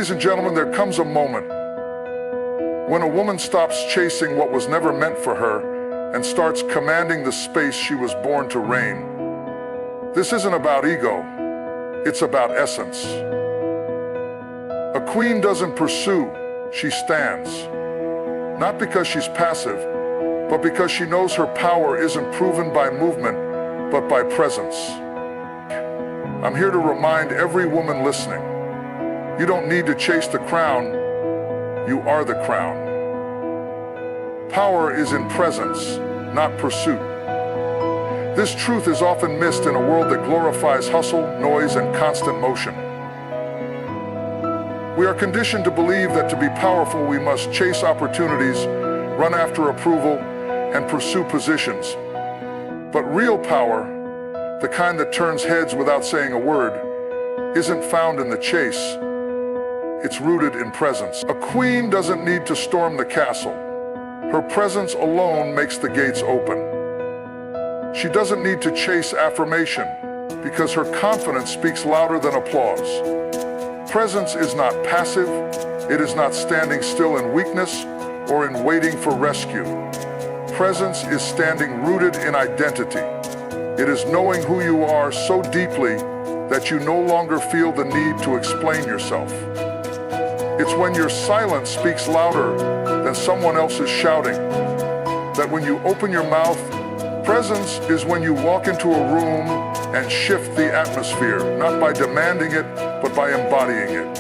Ladies and gentlemen, there comes a moment when a woman stops chasing what was never meant for her and starts commanding the space she was born to reign. This isn't about ego, it's about essence. A queen doesn't pursue, she stands. Not because she's passive, but because she knows her power isn't proven by movement, but by presence. I'm here to remind every woman listening, you don't need to chase the crown, you are the crown. Power is in presence, not pursuit. This truth is often missed in a world that glorifies hustle, noise, and constant motion. We are conditioned to believe that to be powerful, we must chase opportunities, run after approval, and pursue positions. But real power, the kind that turns heads without saying a word, isn't found in the chase. It's rooted in presence. A queen doesn't need to storm the castle. Her presence alone makes the gates open. She doesn't need to chase affirmation because her confidence speaks louder than applause. Presence is not passive. It is not standing still in weakness or in waiting for rescue. Presence is standing rooted in identity. It is knowing who you are so deeply that you no longer feel the need to explain yourself. It's when your silence speaks louder than someone else's shouting, that when you open your mouth, presence is when you walk into a room and shift the atmosphere, not by demanding it, but by embodying it.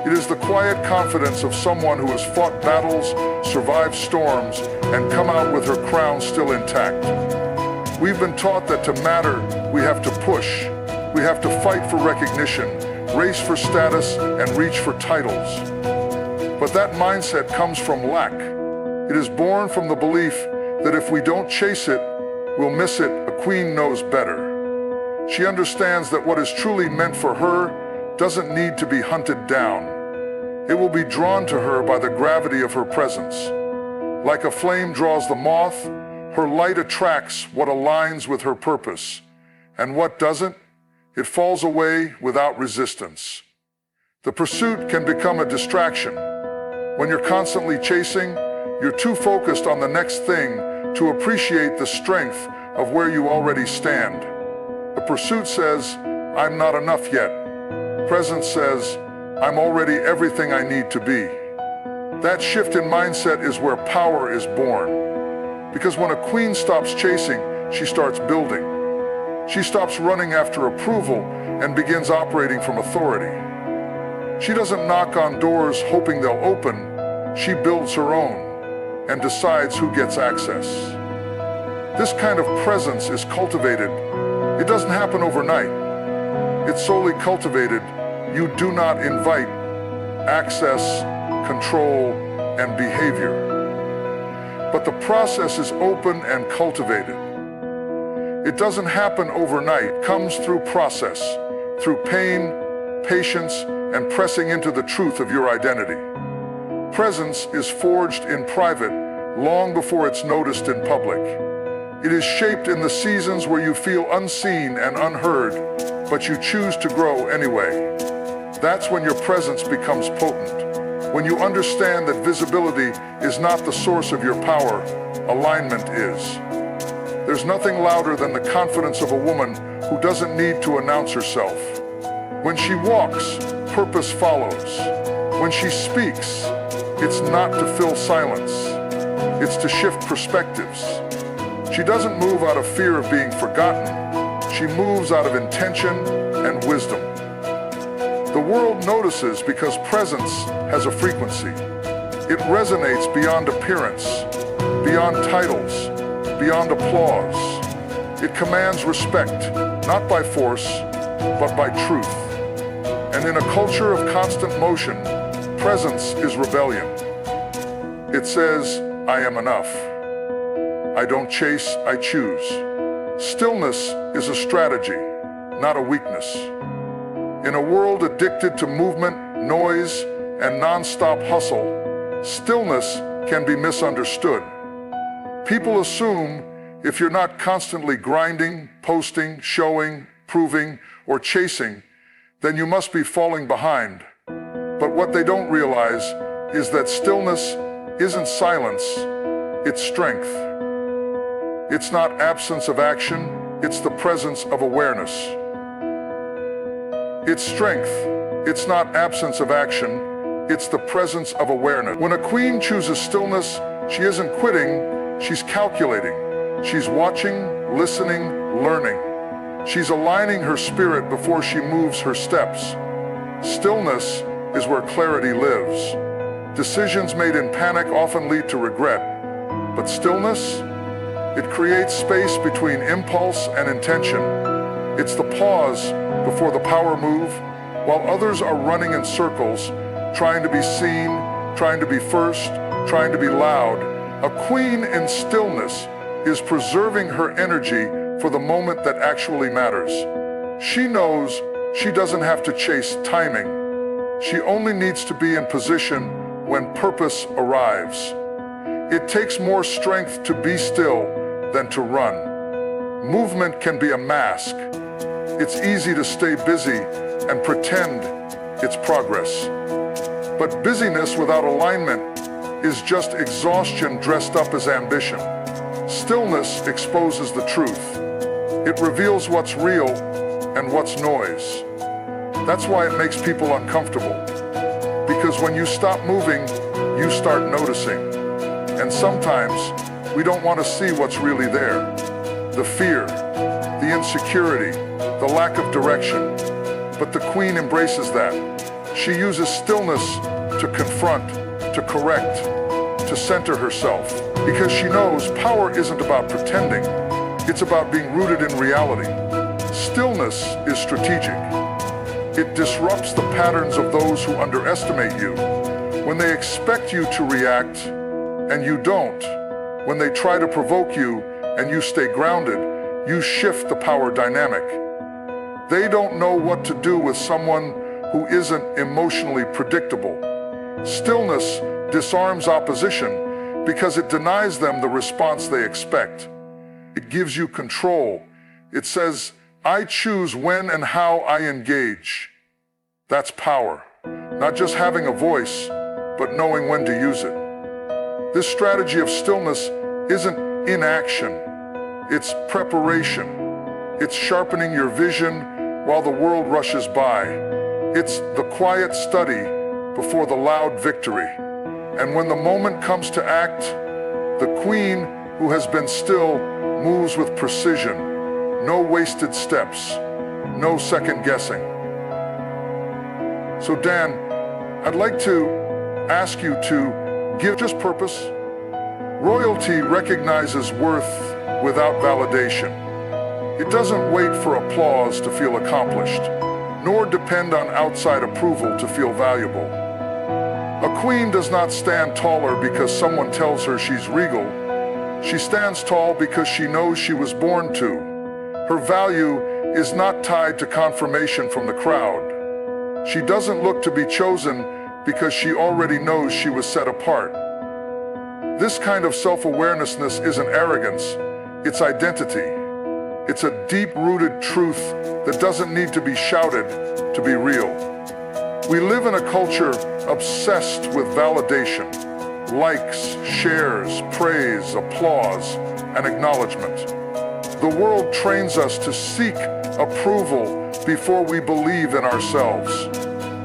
It is the quiet confidence of someone who has fought battles, survived storms, and come out with her crown still intact. We've been taught that to matter, we have to push. We have to fight for recognition, race for status, and reach for titles. But that mindset comes from lack. It is born from the belief that if we don't chase it, we'll miss it. A queen knows better. She understands that what is truly meant for her doesn't need to be hunted down. It will be drawn to her by the gravity of her presence. Like a flame draws the moth, her light attracts what aligns with her purpose. And what doesn't? It falls away without resistance. The pursuit can become a distraction. When you're constantly chasing, you're too focused on the next thing to appreciate the strength of where you already stand. The pursuit says, I'm not enough yet. Presence says, I'm already everything I need to be. That shift in mindset is where power is born. Because when a queen stops chasing, she starts building. She stops running after approval and begins operating from authority. She doesn't knock on doors hoping they'll open. She builds her own and decides who gets access. This kind of presence is cultivated. It doesn't happen overnight. It's solely cultivated. You do not invite access, control, and behavior. But the process is open and cultivated. It doesn't happen overnight. It comes through process, through pain, patience, and pressing into the truth of your identity. Presence is forged in private long before it's noticed in public. It is shaped in the seasons where you feel unseen and unheard, but you choose to grow anyway. That's when your presence becomes potent. When you understand that visibility is not the source of your power, alignment is. There's nothing louder than the confidence of a woman who doesn't need to announce herself. When she walks, purpose follows. When she speaks, it's not to fill silence. It's to shift perspectives. She doesn't move out of fear of being forgotten. She moves out of intention and wisdom. The world notices because presence has a frequency. It resonates beyond appearance, beyond titles, beyond applause. It commands respect, not by force, but by truth. And in a culture of constant motion, presence is rebellion. It says, I am enough. I don't chase, I choose. Stillness is a strategy, not a weakness. In a world addicted to movement, noise, and non-stop hustle, stillness can be misunderstood. People assume if you're not constantly grinding, posting, showing, proving, or chasing, then you must be falling behind. But what they don't realize is that stillness isn't silence, it's strength. It's not absence of action, it's the presence of awareness. It's strength. It's not absence of action, it's the presence of awareness. When a queen chooses stillness, she isn't quitting, she's calculating. She's watching, listening, learning. She's aligning her spirit before she moves her steps. Stillness is where clarity lives. Decisions made in panic often lead to regret. But stillness? It creates space between impulse and intention. It's the pause before the power move, while others are running in circles, trying to be seen, trying to be first, trying to be loud. A queen in stillness is preserving her energy for the moment that actually matters. She knows she doesn't have to chase timing. She only needs to be in position when purpose arrives. It takes more strength to be still than to run. Movement can be a mask. It's easy to stay busy and pretend it's progress. But busyness without alignment is just exhaustion dressed up as ambition. Stillness exposes the truth. It reveals what's real and what's noise. That's why it makes people uncomfortable. Because when you stop moving, you start noticing. And sometimes we don't want to see what's really there. The fear, the insecurity, the lack of direction. But the queen embraces that. She uses stillness to confront, to correct, to center herself. Because she knows power isn't about pretending. It's about being rooted in reality. Stillness is strategic. It disrupts the patterns of those who underestimate you. When they expect you to react and you don't, when they try to provoke you and you stay grounded, you shift the power dynamic. They don't know what to do with someone who isn't emotionally predictable. Stillness disarms opposition because it denies them the response they expect. It gives you control. It says, I choose when and how I engage. That's power. Not just having a voice, but knowing when to use it. This strategy of stillness isn't inaction. It's preparation. It's sharpening your vision while the world rushes by. It's the quiet study before the loud victory. And when the moment comes to act, the queen who has been still moves with precision. No wasted steps. No second guessing. So Dan, I'd like to ask you to give just purpose. Royalty recognizes worth without validation. It doesn't wait for applause to feel accomplished, nor depend on outside approval to feel valuable. A queen does not stand taller because someone tells her she's regal. She stands tall because she knows she was born to. Her value is not tied to confirmation from the crowd. She doesn't look to be chosen because she already knows she was set apart. This kind of self-awareness isn't arrogance, it's identity. It's a deep-rooted truth that doesn't need to be shouted to be real. We live in a culture obsessed with validation, likes, shares, praise, applause, and acknowledgement. The world trains us to seek approval before we believe in ourselves.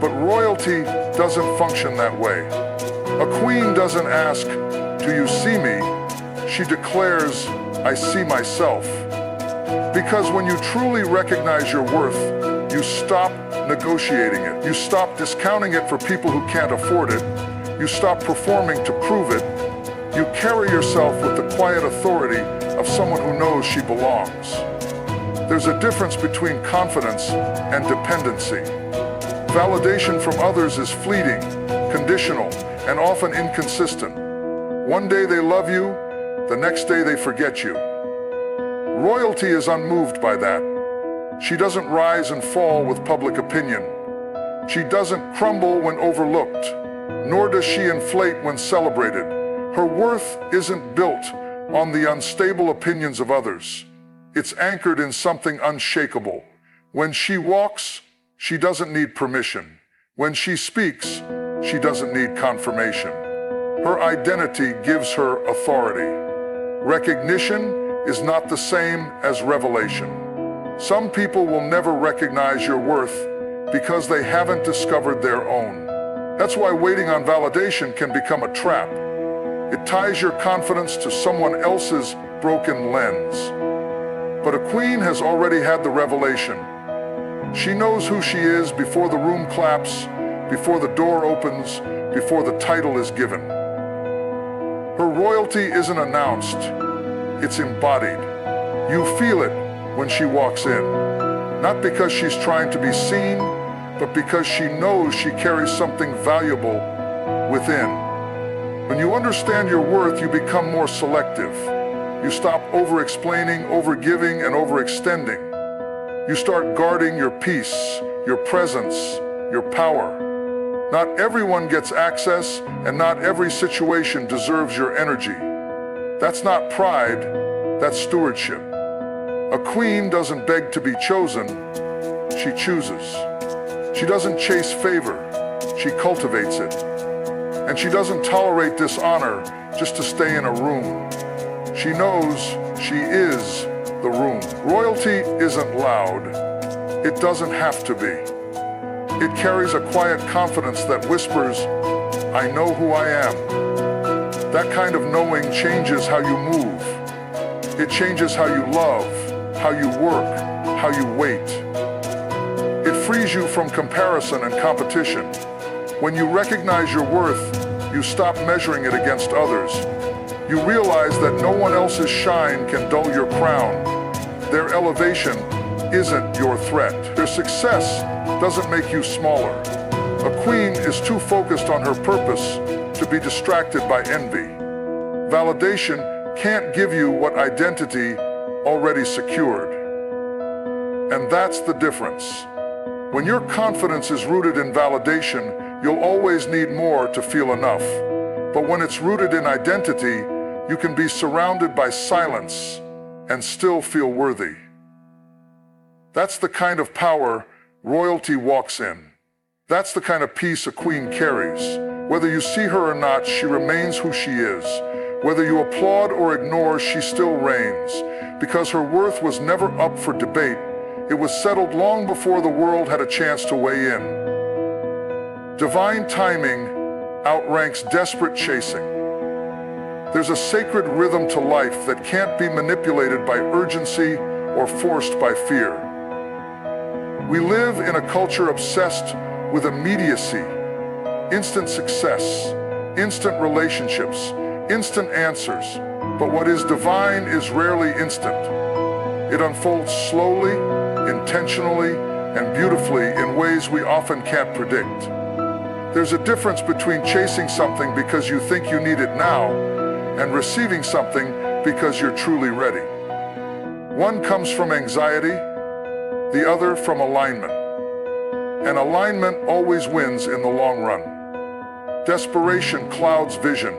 But royalty doesn't function that way. A queen doesn't ask, do you see me? She declares, I see myself. Because when you truly recognize your worth, you stop negotiating it. You stop discounting it for people who can't afford it. You stop performing to prove it. You carry yourself with the quiet authority of someone who knows she belongs. There's a difference between confidence and dependency. Validation from others is fleeting, conditional, and often inconsistent. One day they love you, the next day they forget you. Royalty is unmoved by that. She doesn't rise and fall with public opinion. She doesn't crumble when overlooked, nor does she inflate when celebrated. Her worth isn't built on the unstable opinions of others. It's anchored in something unshakable. When she walks, she doesn't need permission. When she speaks, she doesn't need confirmation. Her identity gives her authority. Recognition is not the same as revelation. Some people will never recognize your worth because they haven't discovered their own. That's why waiting on validation can become a trap. It ties your confidence to someone else's broken lens. But a queen has already had the revelation. She knows who she is before the room claps, before the door opens, before the title is given. Her royalty isn't announced, it's embodied. You feel it when she walks in, not because she's trying to be seen, but because she knows she carries something valuable within. When you understand your worth, you become more selective. You stop over-explaining, over-giving, and overextending. You start guarding your peace, your presence, your power. Not everyone gets access, and not every situation deserves your energy. That's not pride, that's stewardship. A queen doesn't beg to be chosen, she chooses. She doesn't chase favor, she cultivates it. And she doesn't tolerate dishonor just to stay in a room. She knows she is the room. Royalty isn't loud. It doesn't have to be. It carries a quiet confidence that whispers, I know who I am. That kind of knowing changes how you move. It changes how you love, how you work, how you wait. It frees you from comparison and competition. When you recognize your worth, you stop measuring it against others. You realize that no one else's shine can dull your crown. Their elevation isn't your threat. Their success doesn't make you smaller. A queen is too focused on her purpose to be distracted by envy. Validation can't give you what identity already secured. And that's the difference. When your confidence is rooted in validation, you'll always need more to feel enough. But when it's rooted in identity, you can be surrounded by silence and still feel worthy. That's the kind of power royalty walks in. That's the kind of peace a queen carries. Whether you see her or not, she remains who she is. Whether you applaud or ignore, she still reigns. Because her worth was never up for debate, it was settled long before the world had a chance to weigh in. Divine timing outranks desperate chasing. There's a sacred rhythm to life that can't be manipulated by urgency or forced by fear. We live in a culture obsessed with immediacy, instant success, instant relationships, instant answers. But what is divine is rarely instant. It unfolds slowly, intentionally, and beautifully in ways we often can't predict. There's a difference between chasing something because you think you need it now and receiving something because you're truly ready. One comes from anxiety, the other from alignment. And alignment always wins in the long run. Desperation clouds vision.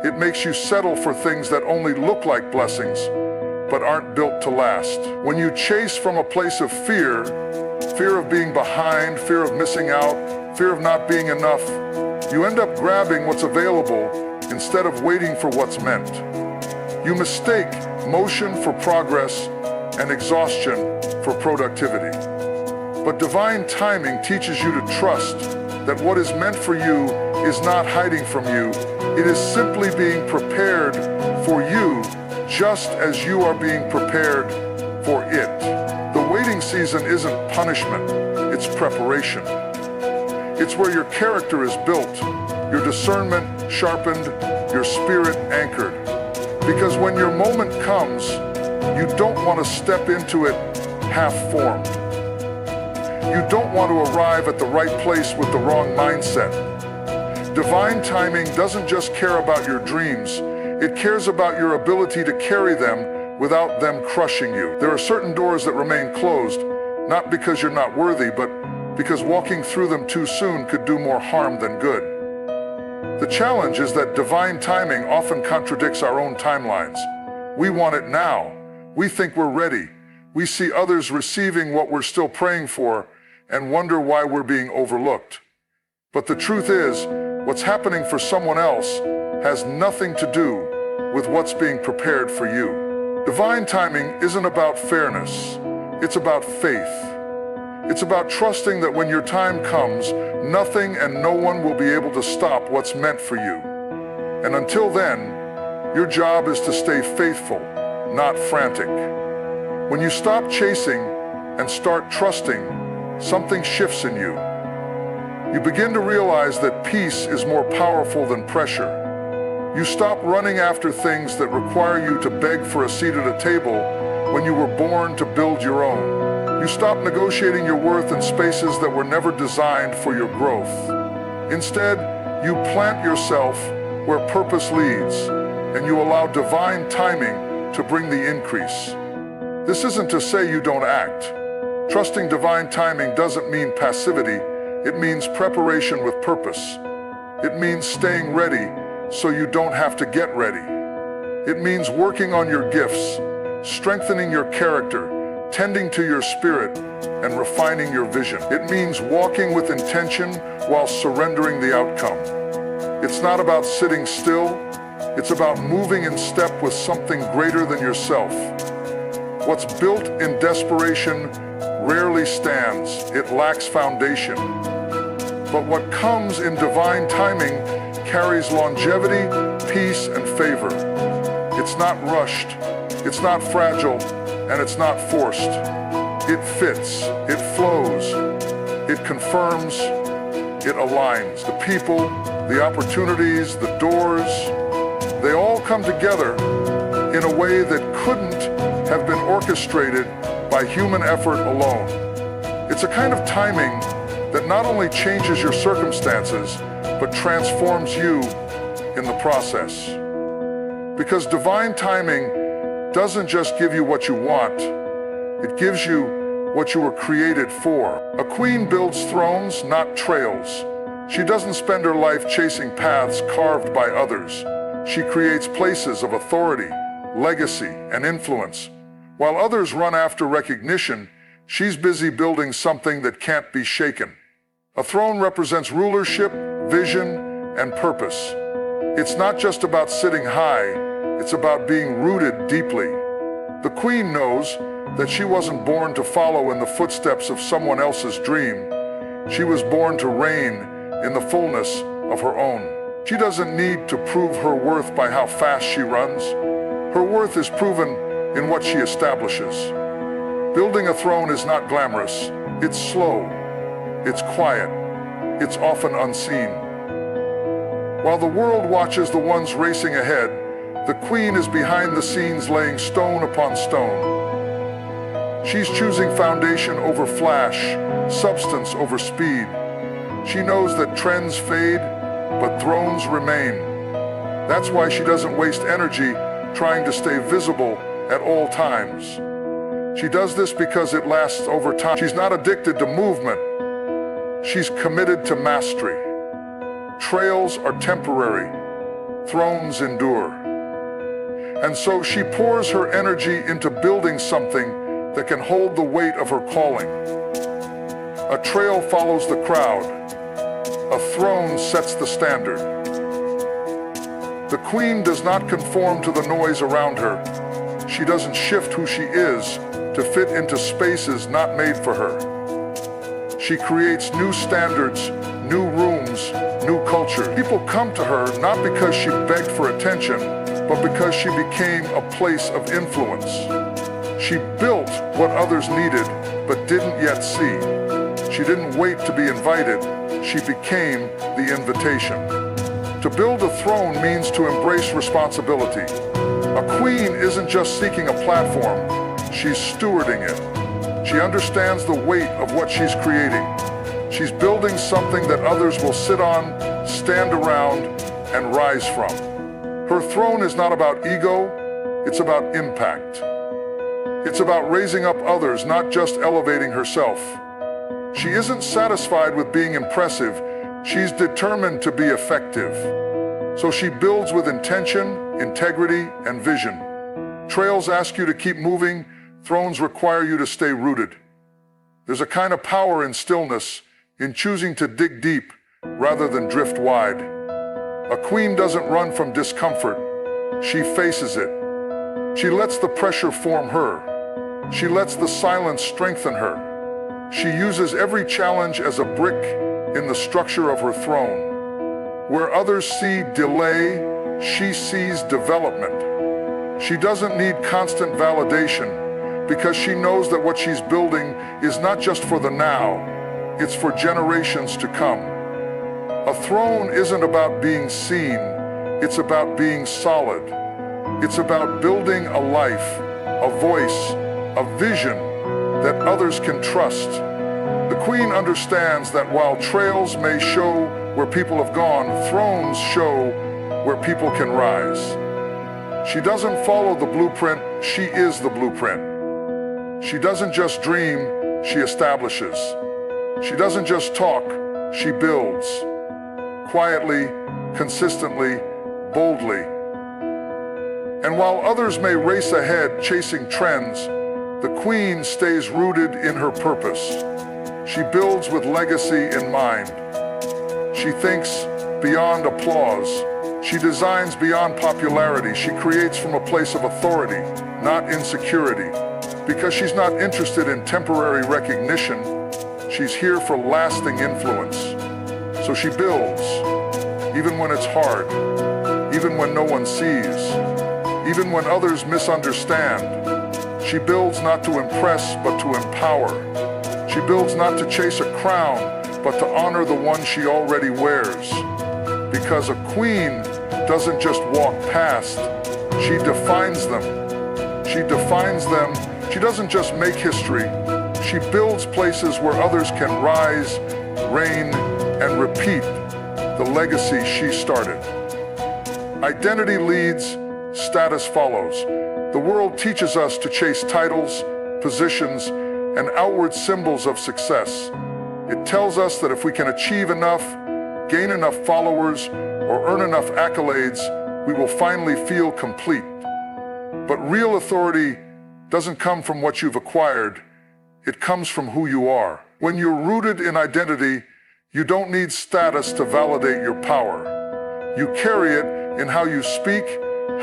It makes you settle for things that only look like blessings, but aren't built to last. When you chase from a place of fear, fear of being behind, fear of missing out, fear of not being enough, you end up grabbing what's available instead of waiting for what's meant. You mistake motion for progress and exhaustion for productivity. But divine timing teaches you to trust that what is meant for you is not hiding from you. It is simply being prepared for you, just as you are being prepared for it. The waiting season isn't punishment, it's preparation. It's where your character is built, your discernment sharpened, your spirit anchored. Because when your moment comes, you don't want to step into it half-formed. You don't want to arrive at the right place with the wrong mindset. Divine timing doesn't just care about your dreams, it cares about your ability to carry them without them crushing you. There are certain doors that remain closed, not because you're not worthy, but because walking through them too soon could do more harm than good. The challenge is that divine timing often contradicts our own timelines. We want it now. We think we're ready. We see others receiving what we're still praying for and wonder why we're being overlooked. But the truth is, What's happening for someone else has nothing to do with what's being prepared for you. Divine timing isn't about fairness, it's about faith. It's about trusting that when your time comes, nothing and no one will be able to stop what's meant for you. And until then, your job is to stay faithful, not frantic. When you stop chasing and start trusting, something shifts in you. You begin to realize that peace is more powerful than pressure. You stop running after things that require you to beg for a seat at a table when you were born to build your own. You stop negotiating your worth in spaces that were never designed for your growth. Instead, you plant yourself where purpose leads, and you allow divine timing to bring the increase. This isn't to say you don't act. Trusting divine timing doesn't mean passivity. It means preparation with purpose. It means staying ready so you don't have to get ready. It means working on your gifts, strengthening your character, tending to your spirit, and refining your vision. It means walking with intention while surrendering the outcome. It's not about sitting still. It's about moving in step with something greater than yourself. What's built in desperation rarely stands. It lacks foundation. But what comes in divine timing carries longevity, peace, and favor. It's not rushed, it's not fragile, and it's not forced. It fits, it flows, it confirms, it aligns. The people, the opportunities, the doors, they all come together in a way that couldn't have been orchestrated by human effort alone. It's a kind of timing that not only changes your circumstances, but transforms you in the process. Because divine timing doesn't just give you what you want, it gives you what you were created for. A queen builds thrones, not trails. She doesn't spend her life chasing paths carved by others. She creates places of authority, legacy, and influence. While others run after recognition, she's busy building something that can't be shaken. A throne represents rulership, vision, and purpose. It's not just about sitting high, it's about being rooted deeply. The queen knows that she wasn't born to follow in the footsteps of someone else's dream. She was born to reign in the fullness of her own. She doesn't need to prove her worth by how fast she runs. Her worth is proven in what she establishes. Building a throne is not glamorous. It's slow. It's quiet. It's often unseen. While the world watches the ones racing ahead, the queen is behind the scenes laying stone upon stone. She's choosing foundation over flash, substance over speed. She knows that trends fade, but thrones remain. That's why she doesn't waste energy trying to stay visible at all times. She does this because it lasts over time. She's not addicted to movement. She's committed to mastery. Trails are temporary. Thrones endure. And so she pours her energy into building something that can hold the weight of her calling. A trail follows the crowd. A throne sets the standard. The queen does not conform to the noise around her. She doesn't shift who she is to fit into spaces not made for her. She creates new standards, new rooms, new culture. People come to her not because she begged for attention, but because she became a place of influence. She built what others needed, but didn't yet see. She didn't wait to be invited. She became the invitation. To build a throne means to embrace responsibility. A queen isn't just seeking a platform, she's stewarding it. She understands the weight of what she's creating. She's building something that others will sit on, stand around, and rise from. Her throne is not about ego, it's about impact. It's about raising up others, not just elevating herself. She isn't satisfied with being impressive, she's determined to be effective. So she builds with intention, integrity, and vision. Trails ask you to keep moving, thrones require you to stay rooted. There's a kind of power in stillness, in choosing to dig deep rather than drift wide. A queen doesn't run from discomfort, she faces it. She lets the pressure form her. She lets the silence strengthen her. She uses every challenge as a brick in the structure of her throne. Where others see delay, she sees development. She doesn't need constant validation because she knows that what she's building is not just for the now, it's for generations to come. A throne isn't about being seen, it's about being solid. It's about building a life, a voice, a vision that others can trust. The queen understands that while trails may show where people have gone, thrones show where people can rise. She doesn't follow the blueprint, she is the blueprint. She doesn't just dream, she establishes. She doesn't just talk, she builds. Quietly, consistently, boldly. And while others may race ahead chasing trends, the queen stays rooted in her purpose. She builds with legacy in mind. She thinks beyond applause. She designs beyond popularity. She creates from a place of authority, not insecurity. Because she's not interested in temporary recognition, she's here for lasting influence. So she builds, even when it's hard, even when no one sees, even when others misunderstand. She builds not to impress, but to empower. She builds not to chase a crown, but to honor the one she already wears. Because a queen doesn't just walk past, she defines them. She defines them. She doesn't just make history, she builds places where others can rise, reign, and repeat the legacy she started. Identity leads, status follows. The world teaches us to chase titles, positions, and outward symbols of success. It tells us that if we can achieve enough, gain enough followers, or earn enough accolades, we will finally feel complete. But real authority doesn't come from what you've acquired, it comes from who you are. When you're rooted in identity, you don't need status to validate your power. You carry it in how you speak,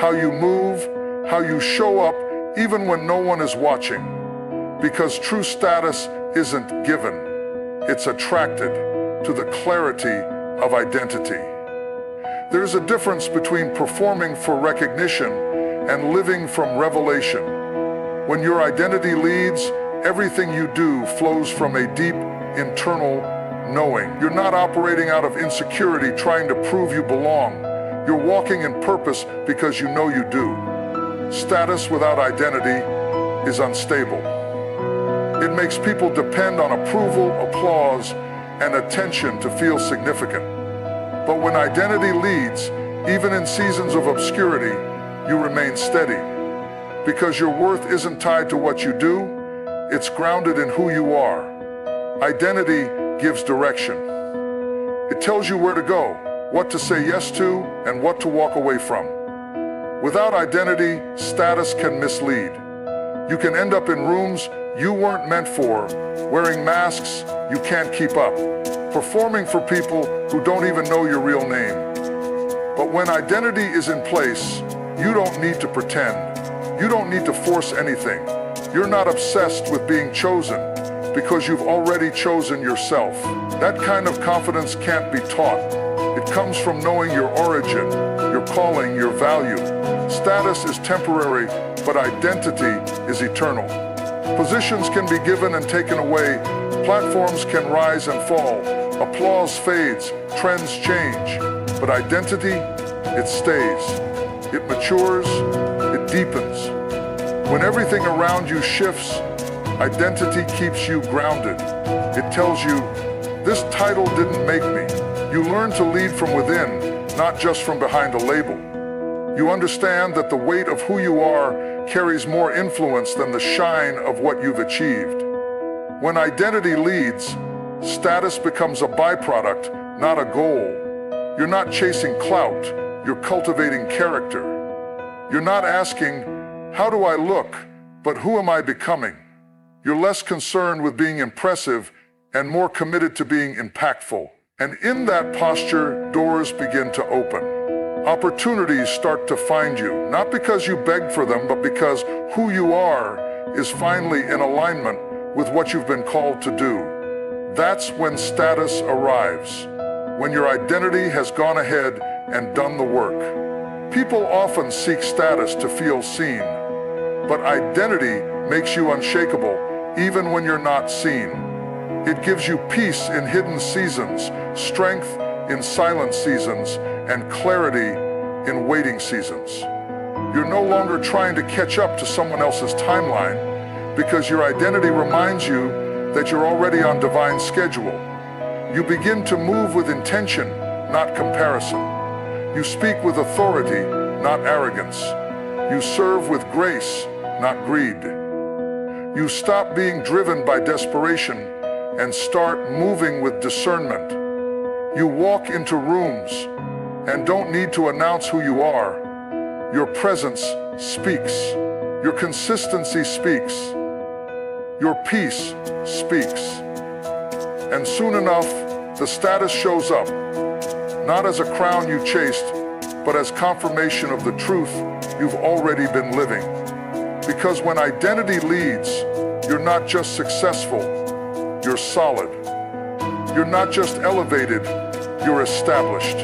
how you move, how you show up, even when no one is watching. Because true status isn't given, it's attracted to the clarity of identity. There's a difference between performing for recognition and living from revelation. When your identity leads, everything you do flows from a deep internal knowing. You're not operating out of insecurity trying to prove you belong. You're walking in purpose because you know you do. Status without identity is unstable. It makes people depend on approval, applause, and attention to feel significant. But when identity leads, even in seasons of obscurity, you remain steady. Because your worth isn't tied to what you do, it's grounded in who you are. Identity gives direction. It tells you where to go, what to say yes to, and what to walk away from. Without identity, status can mislead. You can end up in rooms you weren't meant for, wearing masks you can't keep up, performing for people who don't even know your real name. But when identity is in place, you don't need to pretend. You don't need to force anything. You're not obsessed with being chosen because you've already chosen yourself. That kind of confidence can't be taught. It comes from knowing your origin, your calling, your value. Status is temporary, but identity is eternal. Positions can be given and taken away. Platforms can rise and fall. Applause fades. Trends change. But identity, it stays. It matures. It deepens. When everything around you shifts, identity keeps you grounded. It tells you, this title didn't make me. You learn to lead from within, not just from behind a label. You understand that the weight of who you are carries more influence than the shine of what you've achieved. When identity leads, status becomes a byproduct, not a goal. You're not chasing clout, you're cultivating character. You're not asking, how do I look, but who am I becoming? You're less concerned with being impressive and more committed to being impactful. And in that posture, doors begin to open. Opportunities start to find you, not because you begged for them, but because who you are is finally in alignment with what you've been called to do. That's when status arrives, when your identity has gone ahead and done the work. People often seek status to feel seen, but identity makes you unshakable even when you're not seen. It gives you peace in hidden seasons, strength in silent seasons, and clarity in waiting seasons. You're no longer trying to catch up to someone else's timeline because your identity reminds you that you're already on divine schedule. You begin to move with intention, not comparison. You speak with authority, not arrogance. You serve with grace, not greed. You stop being driven by desperation and start moving with discernment. You walk into rooms and don't need to announce who you are. Your presence speaks. Your consistency speaks. Your peace speaks. And soon enough, the status shows up, not as a crown you chased, but as confirmation of the truth you've already been living. Because when identity leads, you're not just successful, you're solid. You're not just elevated, you're established.